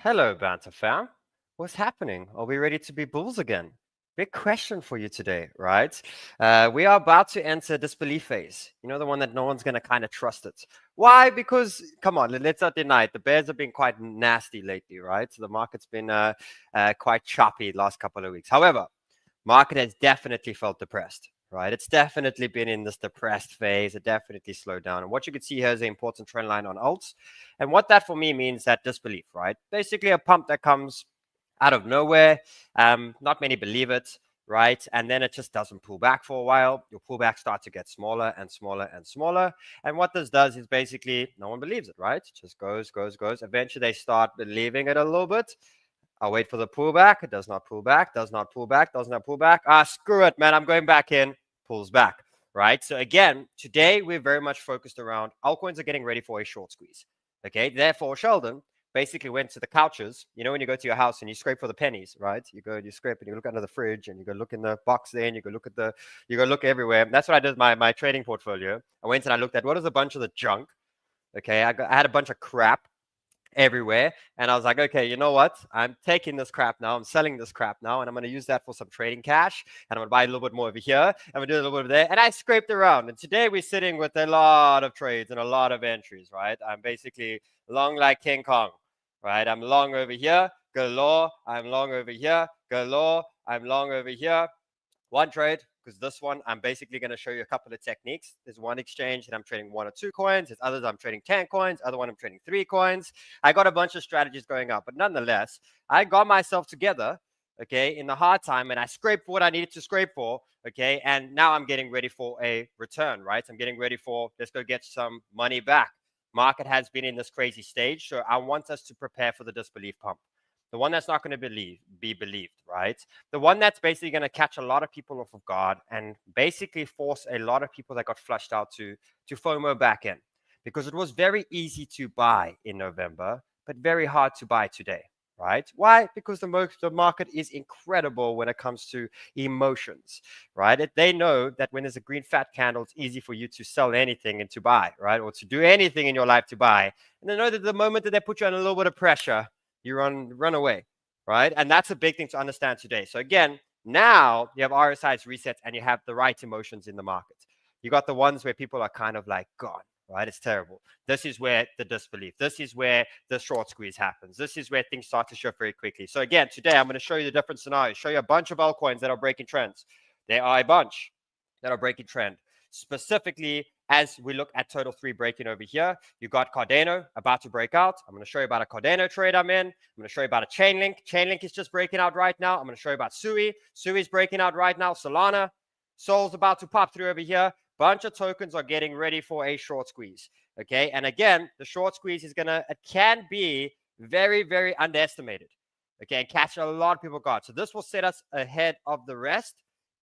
Hello, Banter fam. What's happening? Are we ready to be bulls again? Big question for you today, right? We are about to enter disbelief phase. You know, the one that no one's going to kind of trust it. Why? Because, come on, let's not deny it. The bears have been quite nasty lately, right? So the market's been quite choppy the last couple of weeks. However, market has definitely felt depressed, right? It's definitely been in this depressed phase. It definitely slowed down. And what you can see here is an important trend line on alts. And what that for me means that disbelief, right? Basically a pump that comes out of nowhere. Not many believe it, right? And then it just doesn't pull back for a while. Your pullbacks start to get smaller and smaller and smaller. And what this does is basically no one believes it, right? It just goes, goes, goes. Eventually they start believing it a little bit. I'll wait for the pullback. It does not pull back, does not pull back, does not pull back. Screw it, man. I'm going back in. Pulls back, right? So again, today we're very much focused around altcoins are getting ready for a short squeeze. Okay, therefore, Sheldon basically went to the couches. You know, when you go to your house and you scrape for the pennies, right? You go and you scrape and you look under the fridge and you go look in the box there and you go look everywhere. That's what I did with my trading portfolio. I went and I looked at what is a bunch of the junk. Okay, I had a bunch of crap everywhere. And I was like, okay, you know what? I'm taking this crap now. I'm selling this crap now. And I'm going to use that for some trading cash. And I'm going to buy a little bit more over here. And I'm going to do a little bit over there. And I scraped around. And today we're sitting with a lot of trades and a lot of entries, right? I'm basically long like King Kong, right? I'm long over here, galore. I'm long over here, galore. I'm long over here. One trade, because this one, I'm basically going to show you a couple of techniques. There's one exchange that I'm trading 1 or 2 coins. There's others I'm trading 10 coins. Other one I'm trading 3 coins. I got a bunch of strategies going up. But nonetheless, I got myself together, okay, in the hard time. And I scraped what I needed to scrape for, okay. And now I'm getting ready for a return, right? I'm getting ready for, let's go get some money back. Market has been in this crazy stage. So I want us to prepare for the disbelief pump. The one that's not going to be believed, right? The one that's basically going to catch a lot of people off of guard and basically force a lot of people that got flushed out to FOMO back in, because it was very easy to buy in November, but very hard to buy today, right? Why? Because the market is incredible when it comes to emotions, right? They know that when there's a green fat candle, it's easy for you to sell anything and to buy, right? Or to do anything in your life to buy. And they know that the moment that they put you under a little bit of pressure, you run away, right? And that's a big thing to understand today. So again, now you have RSI's resets and you have the right emotions in the market. You got the ones where people are kind of like, gone, right? It's terrible. This is where the disbelief, this is where the short squeeze happens. This is where things start to shift very quickly. So again, today I'm going to show you the different scenarios, show you a bunch of altcoins that are breaking trends. There are a bunch that are breaking trend. Specifically, as we look at total 3 breaking over here, you got Cardano about to break out. I'm going to show you about a Cardano trade I'm in. I'm going to show you about a Chainlink. Chainlink is just breaking out right now. I'm going to show you about Sui. Sui is breaking out right now. Solana. Sol's about to pop through over here. Bunch of tokens are getting ready for a short squeeze. Okay, and again, the short squeeze is it can be very, very underestimated. Okay, and catch a lot of people guard. So this will set us ahead of the rest.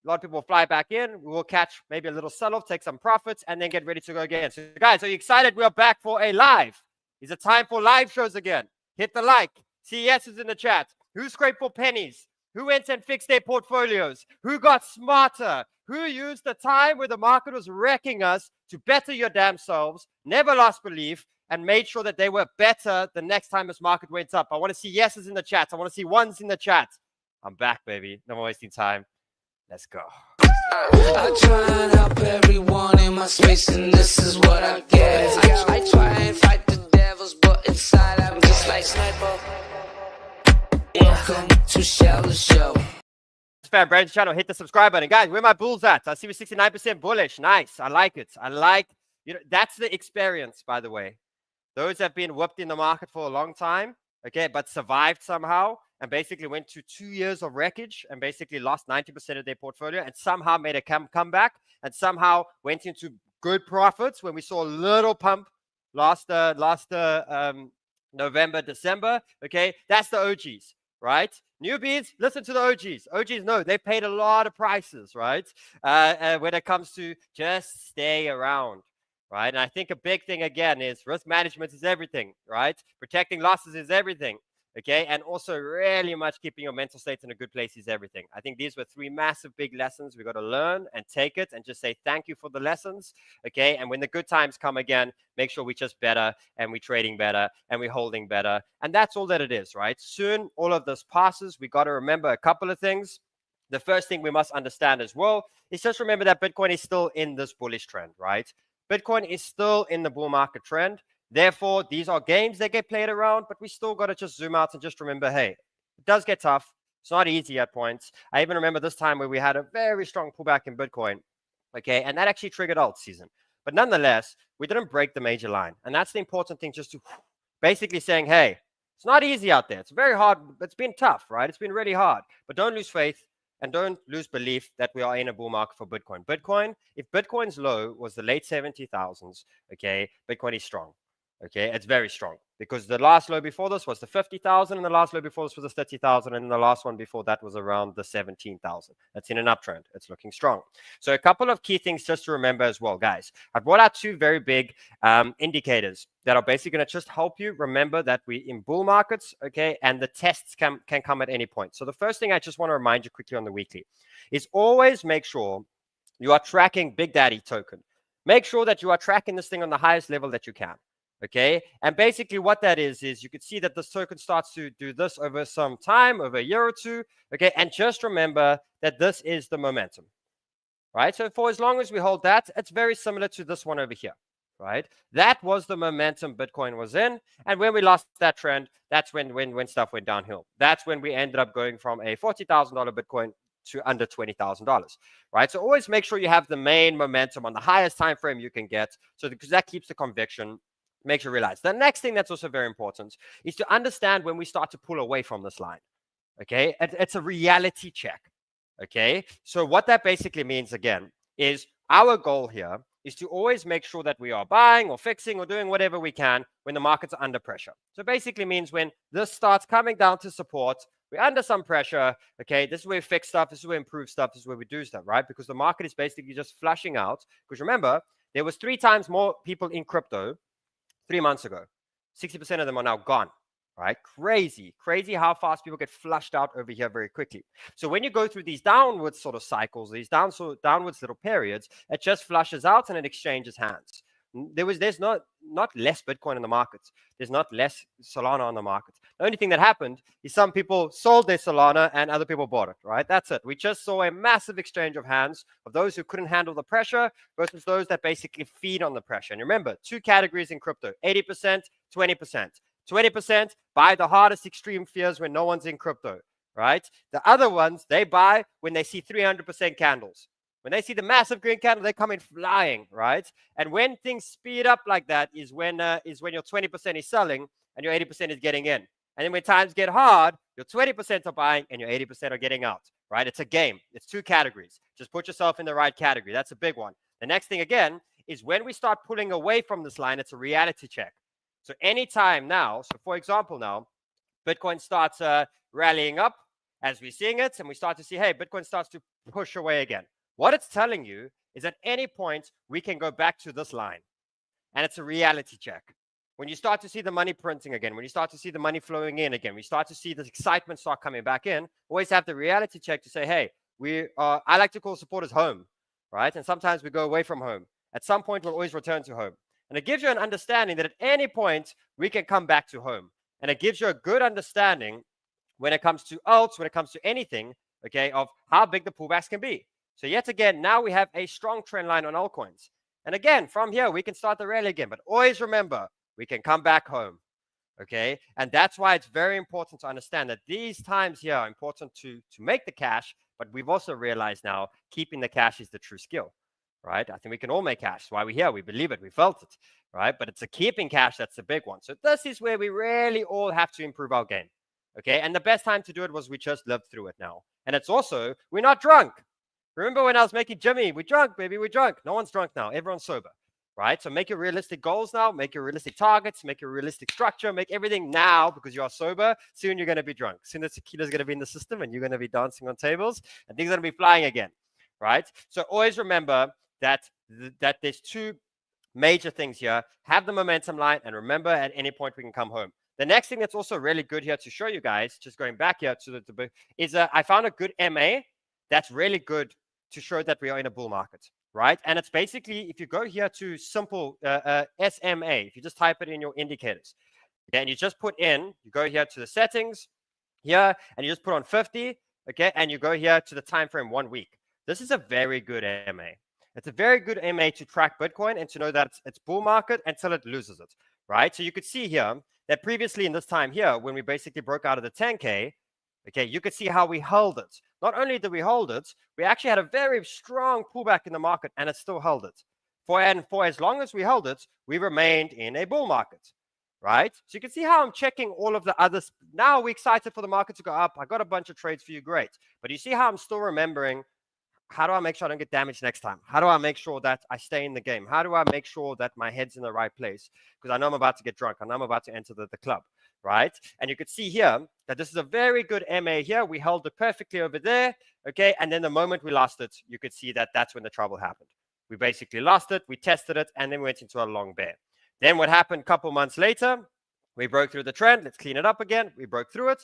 A lot of people will fly back in. We will catch maybe a little sell-off, take some profits, and then get ready to go again. So, guys, are you excited? We are back for a live. Is it time for live shows again? Hit the like. See yeses in the chat. Who scraped for pennies? Who went and fixed their portfolios? Who got smarter? Who used the time where the market was wrecking us to better your damn selves, never lost belief, and made sure that they were better the next time this market went up? I want to see yeses in the chat. I want to see ones in the chat. I'm back, baby. No more wasting time. Let's go. I try and help everyone in my space, and this is what I get. I try and fight the devils, but inside I'm just like sniper. Welcome to Sheldon Show. Fan, brand channel, hit the subscribe button. Guys, where my bulls at? I see we're 69% bullish. Nice. I like it. That's the experience, by the way. Those have been whooped in the market for a long time, okay, but survived somehow and basically went to 2 years of wreckage and basically lost 90% of their portfolio and somehow made a comeback and somehow went into good profits when we saw a little pump last November, December. Okay, that's the OGs, right? Newbies, listen to the OGs. OGs know they paid a lot of prices, right? When it comes to just stay around. Right. And I think a big thing again is risk management is everything, right? Protecting losses is everything. Okay, and also really much keeping your mental state in a good place is everything. I think these were three massive big lessons we got to learn and take it and just say thank you for the lessons. Okay, and when the good times come again, make sure we just better and we're trading better and we're holding better, and that's all that it is, right? Soon all of this passes. We got to remember a couple of things. The first thing we must understand as well is just remember that Bitcoin is still in this bullish trend, right? Bitcoin is still in the bull market trend. Therefore, these are games that get played around, but we still got to just zoom out and just remember, hey, it does get tough. It's not easy at points. I even remember this time where we had a very strong pullback in Bitcoin, okay, and that actually triggered alt season. But nonetheless, we didn't break the major line. And that's the important thing, just to basically saying, hey, it's not easy out there. It's very hard. It's been tough, right? It's been really hard. But don't lose faith. And don't lose belief that we are in a bull market for Bitcoin. If Bitcoin's low was the late 70,000s, okay, Bitcoin is strong. Okay, it's very strong because the last low before this was the 50,000 and the last low before this was the 30,000 and the last one before that was around the 17,000. That's in an uptrend. It's looking strong. So a couple of key things just to remember as well, guys. I brought out two very big indicators that are basically going to just help you remember that we in bull markets, okay, and the tests can come at any point. So the first thing I just want to remind you quickly on the weekly is always make sure you are tracking Big Daddy token. Make sure that you are tracking this thing on the highest level that you can. Okay, and basically what that is you could see that this token starts to do this over some time, over a year or two. Okay, and just remember that this is the momentum, right? So for as long as we hold that, it's very similar to this one over here, right? That was the momentum Bitcoin was in, and when we lost that trend, that's when stuff went downhill. That's when we ended up going from a $40,000 Bitcoin to under $20,000, right? So always make sure you have the main momentum on the highest time frame you can get, so because that keeps the conviction. Makes you realize. The next thing that's also very important is to understand when we start to pull away from this line. Okay, it's a reality check. Okay, so what that basically means again is our goal here is to always make sure that we are buying or fixing or doing whatever we can when the markets are under pressure. So basically means when this starts coming down to support, we're under some pressure. Okay, this is where we fix stuff, this is where we improve stuff, this is where we do stuff, right? Because the market is basically just flushing out. Because remember, there was 3 times more people in crypto 3 months ago. 60% of them are now gone, right? Crazy how fast people get flushed out over here very quickly. So when you go through these downwards sort of cycles, these downwards little periods, it just flushes out and it exchanges hands. There's not less Bitcoin in the markets. There's not less Solana on the market. The only thing that happened is some people sold their Solana and other people bought it, right? That's it. We just saw a massive exchange of hands of those who couldn't handle the pressure versus those that basically feed on the pressure. And remember, 2 categories in crypto, 80%, 20%. 20% buy the hardest extreme fears when no one's in crypto, right? The other ones, they buy when they see 300% candles. When they see the massive green candle, they come in flying, right? And when things speed up like that is when your 20% is selling and your 80% is getting in. And then when times get hard, your 20% are buying and your 80% are getting out, right? It's a game. It's 2 categories. Just put yourself in the right category. That's a big one. The next thing, again, is when we start pulling away from this line, it's a reality check. So anytime now, so for example now, Bitcoin starts rallying up as we're seeing it, and we start to see, hey, Bitcoin starts to push away again. What it's telling you is at any point, we can go back to this line. And it's a reality check. When you start to see the money printing again, when you start to see the money flowing in again, we start to see the excitement start coming back in, always have the reality check to say, hey, I like to call supporters home, right? And sometimes we go away from home. At some point, we'll always return to home. And it gives you an understanding that at any point, we can come back to home. And it gives you a good understanding when it comes to alts, when it comes to anything, okay, of how big the pullbacks can be. So yet again, now we have a strong trend line on altcoins. And again, from here, we can start the rally again. But always remember, we can come back home, okay? And that's why it's very important to understand that these times here are important to make the cash, but we've also realized now keeping the cash is the true skill, right? I think we can all make cash. That's why we're here. We believe it. We felt it, right? But it's a keeping cash that's the big one. So this is where we really all have to improve our game, okay? And the best time to do it was we just lived through it now. And it's also, we're not drunk. Remember when I was making Jimmy, we're drunk, baby, we're drunk. No one's drunk now. Everyone's sober, right? So make your realistic goals now. Make your realistic targets. Make your realistic structure. Make everything now because you are sober. Soon you're going to be drunk. Soon the tequila's going to be in the system and you're going to be dancing on tables and things are going to be flying again, right? So always remember that there's 2 major things here. Have the momentum line and remember at any point we can come home. The next thing that's also really good here to show you guys, just going back here to the is I found a good MA that's really good to show that we are in a bull market, right? And it's basically, if you go here to simple SMA, if you just type it in your indicators, okay, and you just put in, you go here to the settings here, and you just put on 50, okay, and you go here to the time frame 1 week. This is a very good MA. It's a very good MA to track Bitcoin and to know that it's bull market until it loses it, right? So you could see here that previously in this time here, when we basically broke out of the 10K, okay, you could see how we held it. Not only did we hold it, we actually had a very strong pullback in the market and it still held it. For as long as we held it, we remained in a bull market, right? So you can see how I'm checking all of the others. Now we're excited for the market to go up. I got a bunch of trades for you, great. But you see how I'm still remembering, how do I make sure I don't get damaged next time? How do I make sure that I stay in the game? How do I make sure that my head's in the right place? Because I know I'm about to get drunk. I know I'm about to enter the club, right? And you could see here that this is a very good MA here. We held it perfectly over there, okay? And then the moment we lost it, you could see that that's when the trouble happened. We basically lost it, we tested it, and then we went into a long bear. Then what happened a couple months later, we broke through the trend. Let's clean it up again. We broke through it.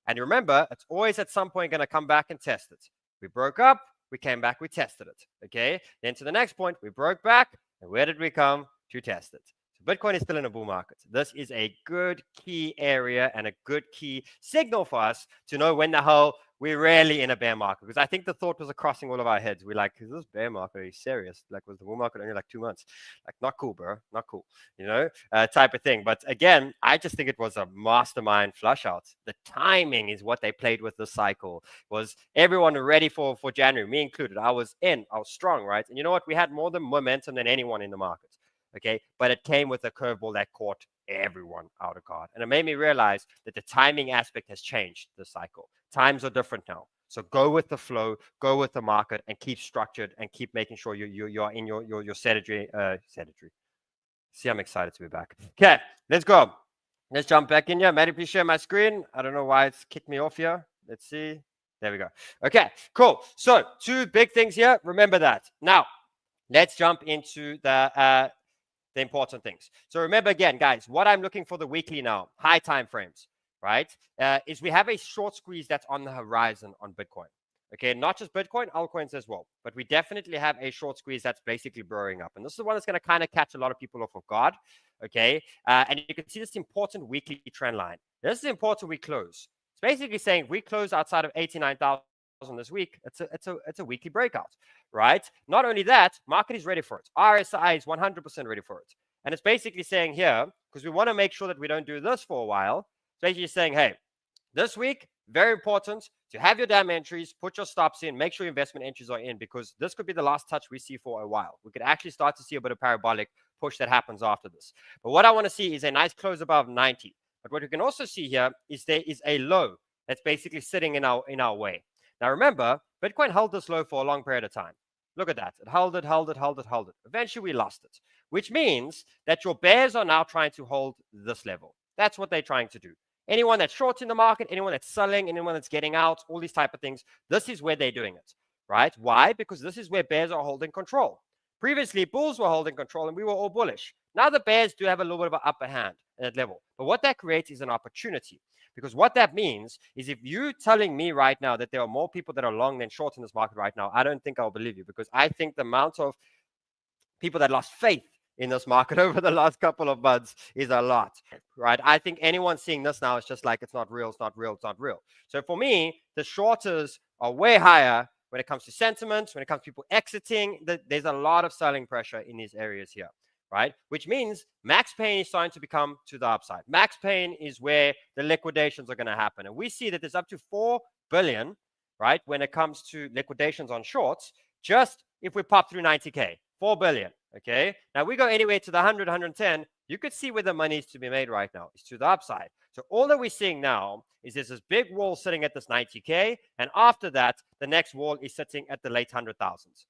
And remember, it's always at some point going to come back and test it. We broke up, we came back, we tested it, okay? Then to the next point, we broke back, and where did we come? To test it. So Bitcoin is still in a bull market. This is a good key area and a good key signal for us to know when the hell we're really in a bear market. Because I think the thought was crossing all of our heads. We're like, is this bear market? Are you serious? Like, was the bull market only like 2 months? Like, not cool, bro. Not cool, type of thing. But again, I just think it was a mastermind flush out. The timing is what they played with this cycle. Was everyone ready for January, me included? I was strong, right? And you know what? We had more momentum than anyone in the market. Okay, but it came with a curveball that caught everyone out of guard. And it made me realize that the timing aspect has changed this cycle. Times are different now. So go with the flow, go with the market, and keep structured and keep making sure you're in your strategy. See, I'm excited to be back. Okay, let's go. Let's jump back in here. Maddie, please share my screen. I don't know why it's kicked me off here. Let's see. There we go. Okay, cool. So 2 big things here. Remember that. Now, let's jump into the important things. So remember again, guys, what I'm looking for the weekly now, high time frames, right, is we have a short squeeze that's on the horizon on Bitcoin. Okay, not just Bitcoin, altcoins as well. But we definitely have a short squeeze that's basically brewing up. And this is the one that's going to kind of catch a lot of people off of guard. Okay, and you can see this important weekly trend line. This is important we close. It's basically saying we close outside of 89,000 this week. It's a weekly breakout, right? Not only that, market is ready for it. RSI is 100% ready for it. And it's basically saying here, because we want to make sure that we don't do this for a while, it's basically saying, hey, this week, very important to have your damn entries, put your stops in, make sure your investment entries are in, because this could be the last touch we see for a while. We could actually start to see a bit of parabolic push that happens after this. But what I want to see is a nice close above 90. But what you can also see here is there is a low that's basically sitting in our way. Now, remember, Bitcoin held this low for a long period of time. Look at that. It held it. Eventually, we lost it, which means that your bears are now trying to hold this level. That's what they're trying to do. Anyone that's short in the market, anyone that's selling, anyone that's getting out, all these type of things, this is where they're doing it, right? Why? Because this is where bears are holding control. Previously, bulls were holding control and we were all bullish. Now the bears do have a little bit of an upper hand at that level. But what that creates is an opportunity. Because what that means is if you're telling me right now that there are more people that are long than short in this market right now, I don't think I'll believe you, because I think the amount of people that lost faith in this market over the last couple of months is a lot, right? I think anyone seeing this now is just like, it's not real, it's not real, it's not real. So for me, the shorters are way higher when it comes to sentiment, when it comes to people exiting. There's a lot of selling pressure in these areas here, right? Which means max pain is starting to become to the upside. Max pain is where the liquidations are going to happen. And we see that there's up to 4 billion, right, when it comes to liquidations on shorts, just if we pop through 90K, 4 billion. Okay, now we go anywhere to the 100, 110. You could see where the money is to be made right now. It's to the upside. So all that we're seeing now is there's this big wall sitting at this 90K. And after that, the next wall is sitting at the late 100,000s.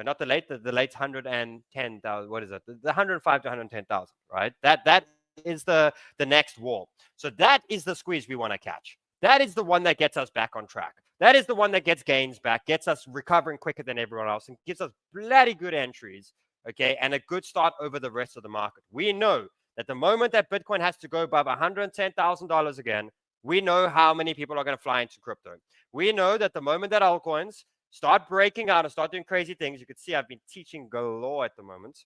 Not the late 110,000. What is it? The 105 to 110,000, right? That is the next wall. So that is the squeeze we want to catch. That is the one that gets us back on track. That is the one that gets gains back, gets us recovering quicker than everyone else, and gives us bloody good entries. Okay, and a good start over the rest of the market. We know that the moment that Bitcoin has to go above $110,000 again, we know how many people are going to fly into crypto. We know that the moment that altcoins start breaking out and start doing crazy things, you can see I've been teaching galore at the moment.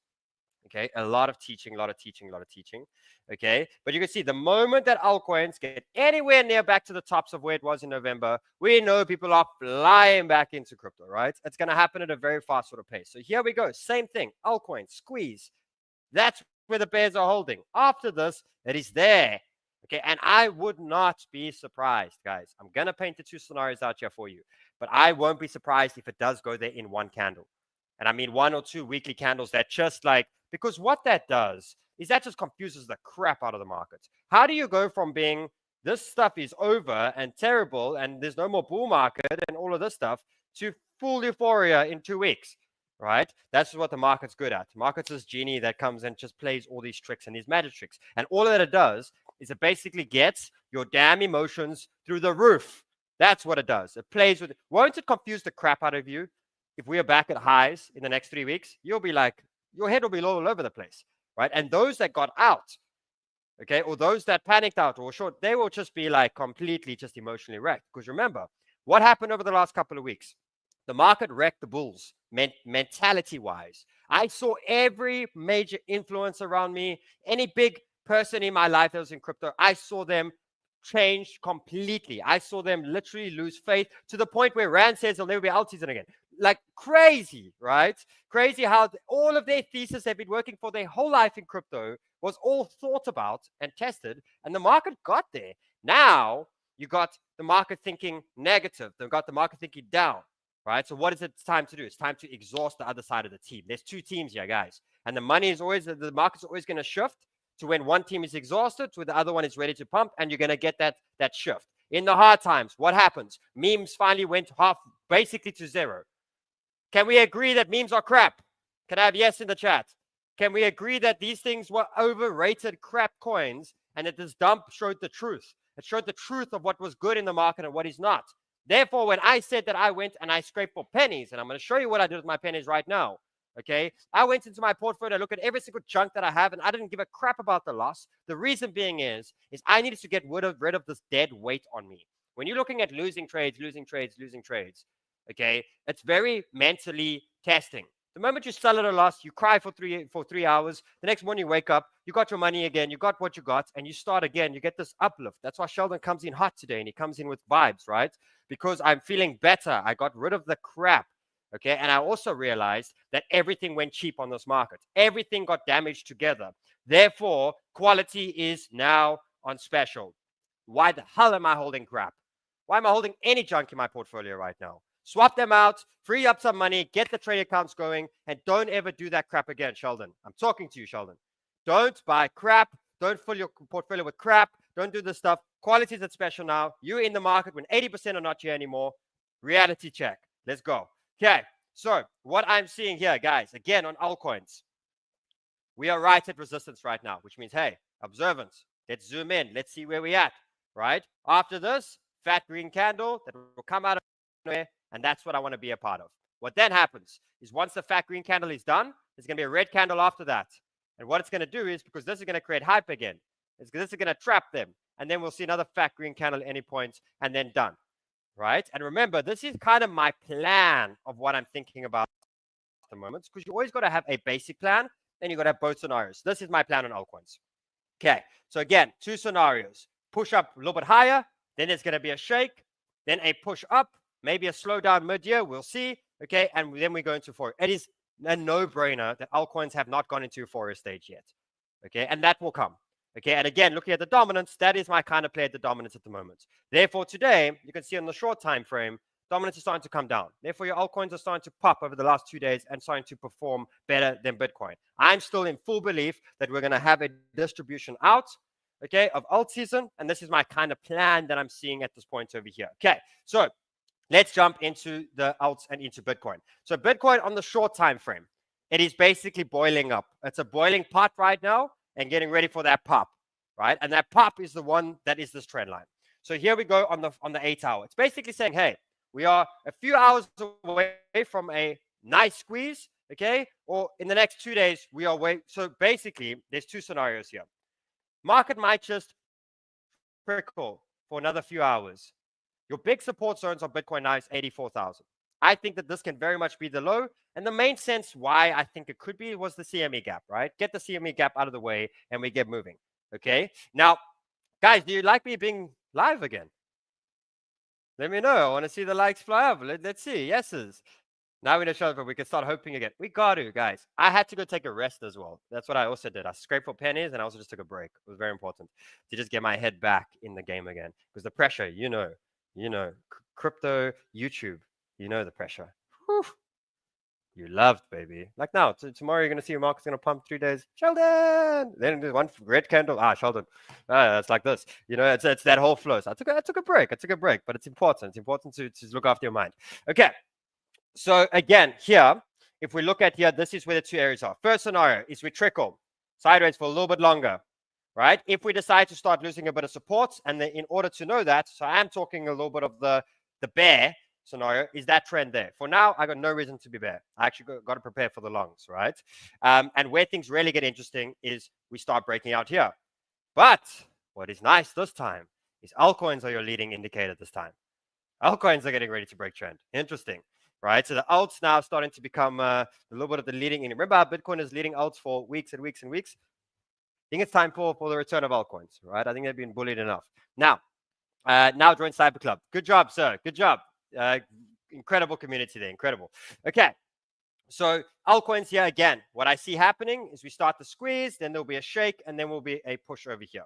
Okay, a lot of teaching, a lot of teaching, a lot of teaching. Okay, but you can see the moment that altcoins get anywhere near back to the tops of where it was in November, we know people are flying back into crypto, right? It's going to happen at a very fast sort of pace. So here we go, same thing, altcoins, squeeze. That's where the bears are holding. After this, it is there. Okay, and I would not be surprised, guys. I'm going to paint the two scenarios out here for you, but I won't be surprised if it does go there in one candle. And I mean 1 or 2 weekly candles that just like, because what that does is that just confuses the crap out of the market. How do you go from being this stuff is over and terrible and there's no more bull market and all of this stuff to full euphoria in 2 weeks, right? That's what the market's good at. The market's this genie that comes and just plays all these tricks and these magic tricks. And all that it does is it basically gets your damn emotions through the roof. That's what it does. It plays with it. Won't it confuse the crap out of you? If we are back at highs in the next 3 weeks, you'll be like, your head will be all over the place, right? And those that got out, okay, or those that panicked out or short, they will just be like completely just emotionally wrecked. Because remember, what happened over the last couple of weeks? The market wrecked the bulls mentality-wise. I saw every major influence around me, any big person in my life that was in crypto, I saw them change completely. I saw them literally lose faith to the point where Rand says they'll never be alt season again. Like crazy, right? Crazy how all of their thesis they've been working for their whole life in crypto was all thought about and tested, and the market got there. Now you got the market thinking negative. They've got the market thinking down, right? So what is it time to do? It's time to exhaust the other side of the team. There's 2 teams here, guys, and the market's always going to shift to when one team is exhausted, to the other one is ready to pump, and you're going to get that shift. In the hard times, what happens? Memes finally went basically to zero. Can we agree that memes are crap? Can I have yes in the chat? Can we agree that these things were overrated crap coins and that this dump showed the truth? It showed the truth of what was good in the market and what is not. Therefore, when I said that I went and I scraped for pennies, and I'm going to show you what I did with my pennies right now, okay? I went into my portfolio, look at every single chunk that I have, and I didn't give a crap about the loss. The reason being is I needed to get rid of this dead weight on me. When you're looking at losing trades, okay, it's very mentally testing. The moment you sell at a loss, you cry for 3 hours. The next morning you wake up, you got your money again, you got what you got, and you start again. You get this uplift. That's why Sheldon comes in hot today, and he comes in with vibes, right? Because I'm feeling better. I got rid of the crap. Okay, and I also realized that everything went cheap on this market. Everything got damaged together. Therefore, quality is now on special. Why the hell am I holding crap? Why am I holding any junk in my portfolio right now? Swap them out, free up some money, get the trade accounts going, and don't ever do that crap again, Sheldon. I'm talking to you, Sheldon. Don't buy crap. Don't fill your portfolio with crap. Don't do this stuff. Quality is at special now. You're in the market when 80% are not here anymore. Reality check. Let's go. Okay, so what I'm seeing here, guys, again on altcoins, we are right at resistance right now, which means, hey, observance. Let's zoom in. Let's see where we're at, right? After this, fat green candle that will come out of nowhere, and that's what I want to be a part of. What then happens is once the fat green candle is done, there's going to be a red candle after that. And what it's going to do is, because this is going to create hype again, this is going to trap them. And then we'll see another fat green candle at any point, and then done. Right? And remember, this is kind of my plan of what I'm thinking about at the moment, because you always got to have a basic plan, then you got to have both scenarios. This is my plan on altcoins. Okay, so again, 2 scenarios. Push up a little bit higher, then there's going to be a shake, then a push up, maybe a slowdown mid-year, we'll see. Okay, and then we go into forex. It is a no-brainer that altcoins have not gone into a forex stage yet. Okay, and that will come. Okay, and again, looking at the dominance, that is my kind of play at the dominance at the moment. Therefore, today, you can see on the short time frame, dominance is starting to come down. Therefore, your altcoins are starting to pop over the last 2 days and starting to perform better than Bitcoin. I'm still in full belief that we're going to have a distribution out, okay, of alt season, and this is my kind of plan that I'm seeing at this point over here. Okay, so let's jump into the alts and into Bitcoin. So Bitcoin on the short time frame, it is basically boiling up. It's a boiling pot right now, and getting ready for that pop, right? And that pop is the one that is this trend line. So here we go on the 8 hour. It's basically saying, hey, we are a few hours away from a nice squeeze, okay? Or in the next 2 days, we are away. So basically, there's 2 scenarios here. Market might just trickle for another few hours. Your big support zones on Bitcoin now is 84,000. I think that this can very much be the low. And the main sense why I think it could be was the CME gap, right? Get the CME gap out of the way and we get moving. Okay. Now, guys, do you like me being live again? Let me know. I want to see the likes fly up. Let's see. Yeses. Now we know show, but we can start hoping again. We got to, guys. I had to go take a rest as well. That's what I also did. I scraped for pennies and I also just took a break. It was very important to just get my head back in the game again. Because the pressure, crypto, YouTube, the pressure. Whew. You loved, baby. Like now, tomorrow you're going to see your market's going to pump 3 days. Sheldon! Then there's one red candle. Sheldon. It's like this. It's that whole flow. So I took a break. But it's important. It's important to look after your mind. Okay. So again, here, if we look at here, this is where the two areas are. First scenario is we trickle sideways for a little bit longer, right? If we decide to start losing a bit of support, and then in order to know that, so I am talking a little bit of the bear scenario, is that trend there. For now, I got no reason to be bear. I actually got to prepare for the longs, right? And where things really get interesting is we start breaking out here. But what is nice this time is altcoins are your leading indicator this time. Altcoins are getting ready to break trend. Interesting. Right, so the alts now starting to become a little bit of the leading. Remember how Bitcoin is leading alts for weeks and weeks and weeks? I think it's time for the return of altcoins, right? I think they've been bullied enough. Now join Cyber Club. Good job, sir. Good job. Incredible community there. Incredible. Okay, so altcoins here again. What I see happening is we start to squeeze, then there'll be a shake, and then will be a push over here.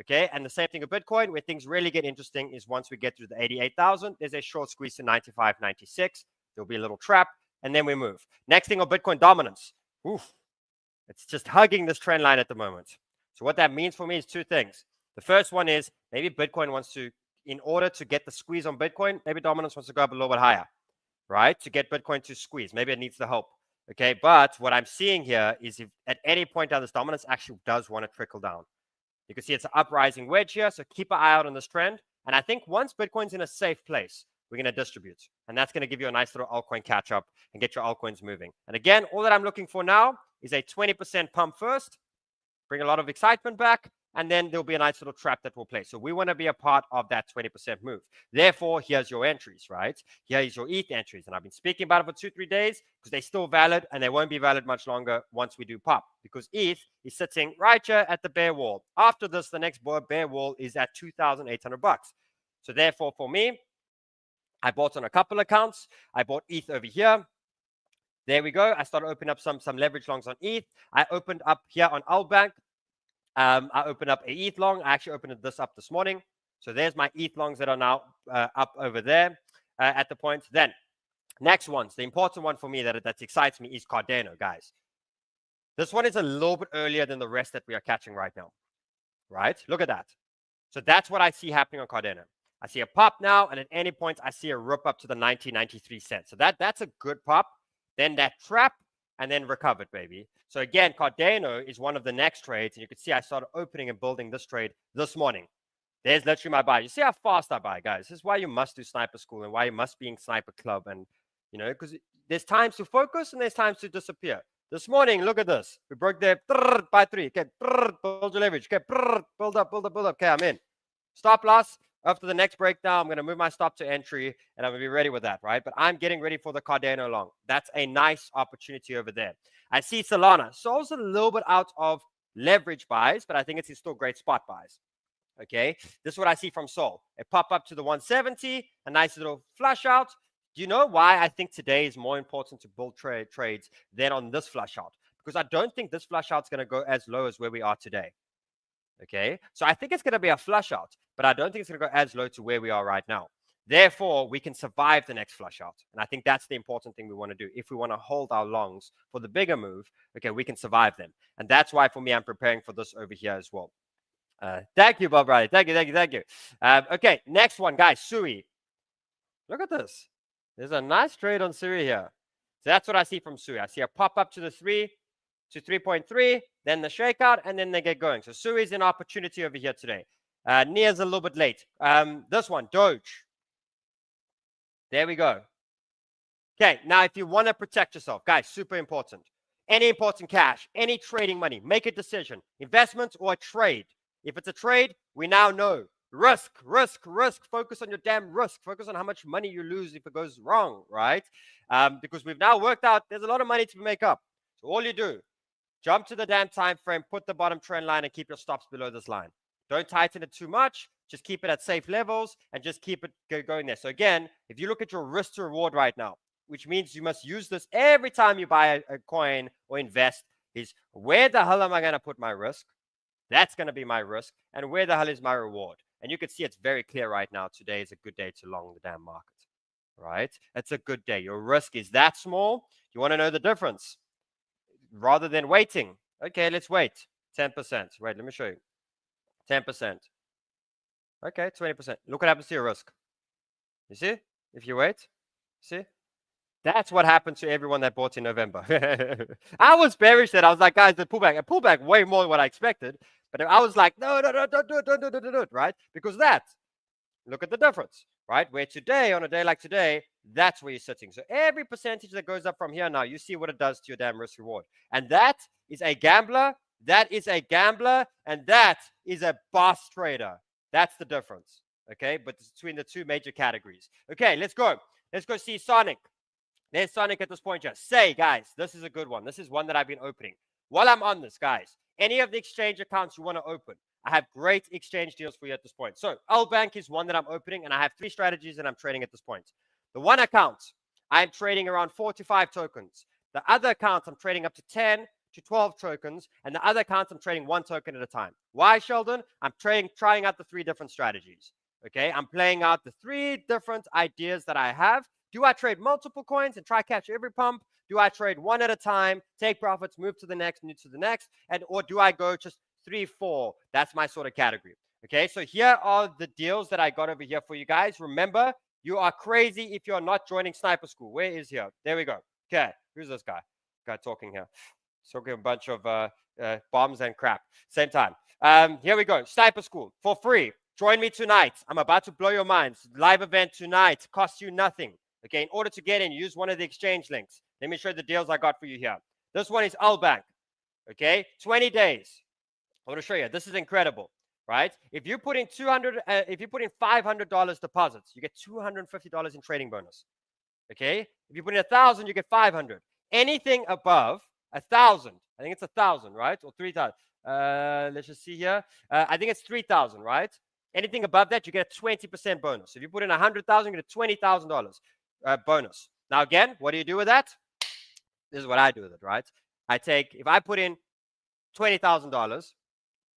Okay, and the same thing with Bitcoin, where things really get interesting is once we get through the 88,000, there's a short squeeze to 95, 96. There'll be a little trap, and then we move. Next thing on Bitcoin dominance. Oof. It's just hugging this trend line at the moment. So what that means for me is two things. The first one is maybe Bitcoin wants to, in order to get the squeeze on Bitcoin, maybe dominance wants to go up a little bit higher, right? To get Bitcoin to squeeze. Maybe it needs the help. Okay, but what I'm seeing here is if at any point down this dominance actually does want to trickle down. You can see it's an uprising wedge here, so keep an eye out on this trend. And I think once Bitcoin's in a safe place, we're going to distribute. And that's going to give you a nice little altcoin catch up and get your altcoins moving. And again, all that I'm looking for now is a 20% pump first, bring a lot of excitement back, and then there'll be a nice little trap that will play. So we want to be a part of that 20% move. Therefore, here's your entries, right? Here is your ETH entries. And I've been speaking about it for 2-3 days because they're still valid and they won't be valid much longer once we do pop, because ETH is sitting right here at the bear wall. After this, the next bear wall is at $2,800. So therefore, for me, I bought on a couple accounts. I bought ETH over here. There we go. I started opening up some leverage longs on ETH. I opened up here on Altbank. I opened up a ETH long. I actually opened this up this morning. So there's my ETH longs that are now up over there at the point. Then next ones, the important one for me that excites me is Cardano, guys. This one is a little bit earlier than the rest that we are catching right now, right? Look at that. So that's what I see happening on Cardano. I see a pop now, and at any point, I see a rip up to the 93 cents. So that's a good pop. Then that trap, and then recovered, baby. So again, Cardano is one of the next trades, and you can see I started opening and building this trade this morning. There's literally my buy. You see how fast I buy, guys. This is why you must do Sniper School and why you must be in Sniper Club, and because there's times to focus and there's times to disappear. This morning, look at this. We broke there by 3. Okay, build your leverage. Okay, build up. Okay, I'm in. Stop loss. After the next breakdown, I'm going to move my stop to entry, and I'm going to be ready with that, right? But I'm getting ready for the Cardano long. That's a nice opportunity over there. I see Solana. Sol's a little bit out of leverage buys, but I think it's still great spot buys. Okay, this is what I see from Sol. It pop up to the 170, a nice little flush out. Do you know why I think today is more important to build trades than on this flush out? Because I don't think this flush out is going to go as low as where we are today. Okay, so I think it's going to be a flush out, but I don't think it's going to go as low to where we are right now. Therefore, we can survive the next flush out. And I think that's the important thing we want to do. If we want to hold our longs for the bigger move, okay, we can survive them. And that's why, for me, I'm preparing for this over here as well. Thank you, Bob Riley. Thank you. Okay, next one, guys, Sui. Look at this. There's a nice trade on Sui here. So that's what I see from Sui. I see a pop up to the 3 to 3.3, then the shakeout, and then they get going. So Sui is an opportunity over here today. Nia's a little bit late. This one, Doge. There we go. Okay, now if you want to protect yourself, guys, super important. Any important cash, any trading money, make a decision. Investment or a trade. If it's a trade, we now know. Risk, risk, risk. Focus on your damn risk. Focus on how much money you lose if it goes wrong, right? Because we've now worked out there's a lot of money to make up. So all you do, jump to the damn time frame, put the bottom trend line, and keep your stops below this line. Don't tighten it too much. Just keep it at safe levels and just keep it going there. So again, if you look at your risk to reward right now, which means you must use this every time you buy a coin or invest, is where the hell am I going to put my risk? That's going to be my risk. And where the hell is my reward? And you can see it's very clear right now. Today is a good day to long the damn market, right? It's a good day. Your risk is that small. You want to know the difference rather than waiting. Okay, let's wait. 10%. Wait, let me show you. 10%. Okay, 20%. Look what happens to your risk. You see? If you wait, see? That's what happened to everyone that bought in November. I was bearish that. I was like, guys, the pullback. A pullback way more than what I expected. But I was like, no, don't do it, right? Because that, look at the difference, right? Where today, on a day like today, that's where you're sitting. So every percentage that goes up from here now, you see what it does to your damn risk reward. And that is a gambler. That is a gambler. And that is a boss trader. That's the difference, okay? But between the two major categories. Okay, let's go. Let's go see Sonic. There's Sonic at this point. Just say, guys, this is a good one. This is one that I've been opening. While I'm on this, guys, any of the exchange accounts you want to open, I have great exchange deals for you at this point. So Bank is one that I'm opening, and I have 3 strategies that I'm trading at this point. The one account, I'm trading around 4 to 5 tokens. The other account, I'm trading up to 10 to 12 tokens, and the other account, I'm trading 1 token at a time. Why, Sheldon? I'm trying out the 3 different strategies. Okay, I'm playing out the 3 different ideas that I have. Do I trade multiple coins and try catch every pump? Do I trade one at a time, take profits, move to the next, move to the next, or do I go just 3, 4? That's my sort of category. Okay, so here are the deals that I got over here for you guys. Remember, you are crazy if you're not joining Sniper School. Where is here? There we go. Okay, who's this guy? Guy talking here. Talking a bunch of bombs and crap. Same time. Here we go. Sniper School for free. Join me tonight. I'm about to blow your minds. Live event tonight. Costs you nothing. Okay, in order to get in, use one of the exchange links. Let me show you the deals I got for you here. This one is Bank. Okay, 20 days. I want to show you. This is incredible, right? If you put in $500 deposits, you get $250 in trading bonus. Okay, if you put in 1,000, you get 500. Anything above 1,000, I think it's 1,000, right? Or 3,000. Let's just see here. I think it's 3,000, right? Anything above that, you get a 20% bonus. If you put in 100,000, you get a $20,000 bonus. Now, again, what do you do with that? This is what I do with it, right? If I put in $20,000,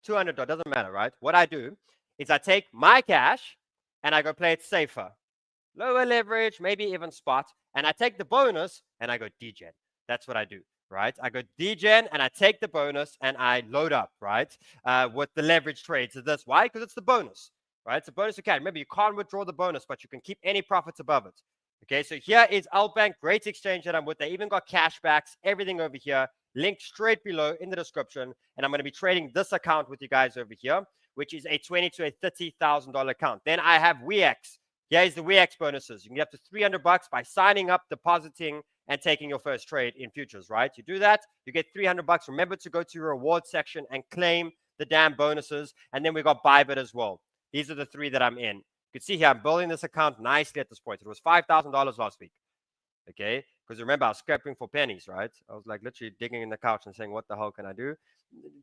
$200, doesn't matter, right? What I do is I take my cash and I go play it safer. Lower leverage, maybe even spot. And I take the bonus and I go degen. That's what I do, right? I go degen and I take the bonus and I load up, right? With the leverage trades. So that's why? Because it's the bonus, right? It's a bonus you can. Remember, you can't withdraw the bonus, but you can keep any profits above it. Okay, so here is Bank, great exchange that I'm with. They even got cashbacks, everything over here. Link straight below in the description. And I'm going to be trading this account with you guys over here, which is a $20,000 to a $30,000 account. Then I have WeX. Here's the WeX bonuses. You can get up to $300 by signing up, depositing, and taking your first trade in futures, right? You do that, you get $300. Remember to go to your reward section and claim the damn bonuses. And then we got Bybit as well. These are the 3 that I'm in. You can see here, I'm building this account nicely at this point. It was $5,000 last week. Okay, because remember, I was scraping for pennies, right? I was like literally digging in the couch and saying, what the hell can I do?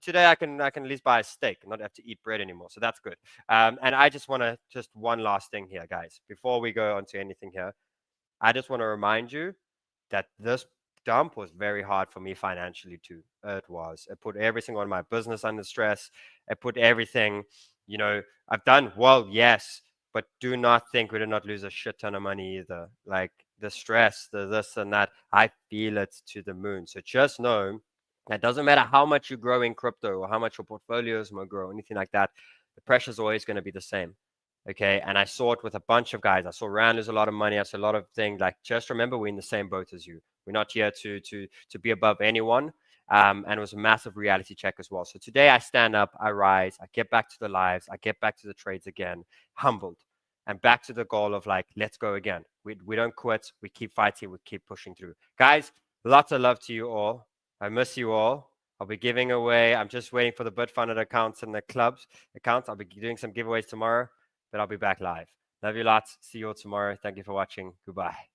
Today, I can at least buy a steak and not have to eat bread anymore. So that's good. And I just want to, one last thing here, guys. Before we go on to anything here, I just want to remind you that this dump was very hard for me financially too. It was. It put every single one of my business under stress. It put everything, I've done well, yes, but do not think we did not lose a shit ton of money either. Like the stress, the this and that, I feel it to the moon. So just know that doesn't matter how much you grow in crypto or how much your portfolios might grow, anything like that, the pressure is always going to be the same. Okay, and I saw it with a bunch of guys. I saw Rand lose a lot of money. I saw a lot of things. Like, just remember, we're in the same boat as you. We're not here to be above anyone. And it was a massive reality check as well. So today I stand up, I rise, I get back to the lives, I get back to the trades again, humbled, and back to the goal of like, let's go again. We don't quit. We keep fighting. We keep pushing through. Guys, lots of love to you all. I miss you all. I'll be giving away. I'm just waiting for the bud funded accounts and the clubs accounts. I'll be doing some giveaways tomorrow, but I'll be back live. Love you lots. See you all tomorrow. Thank you for watching. Goodbye.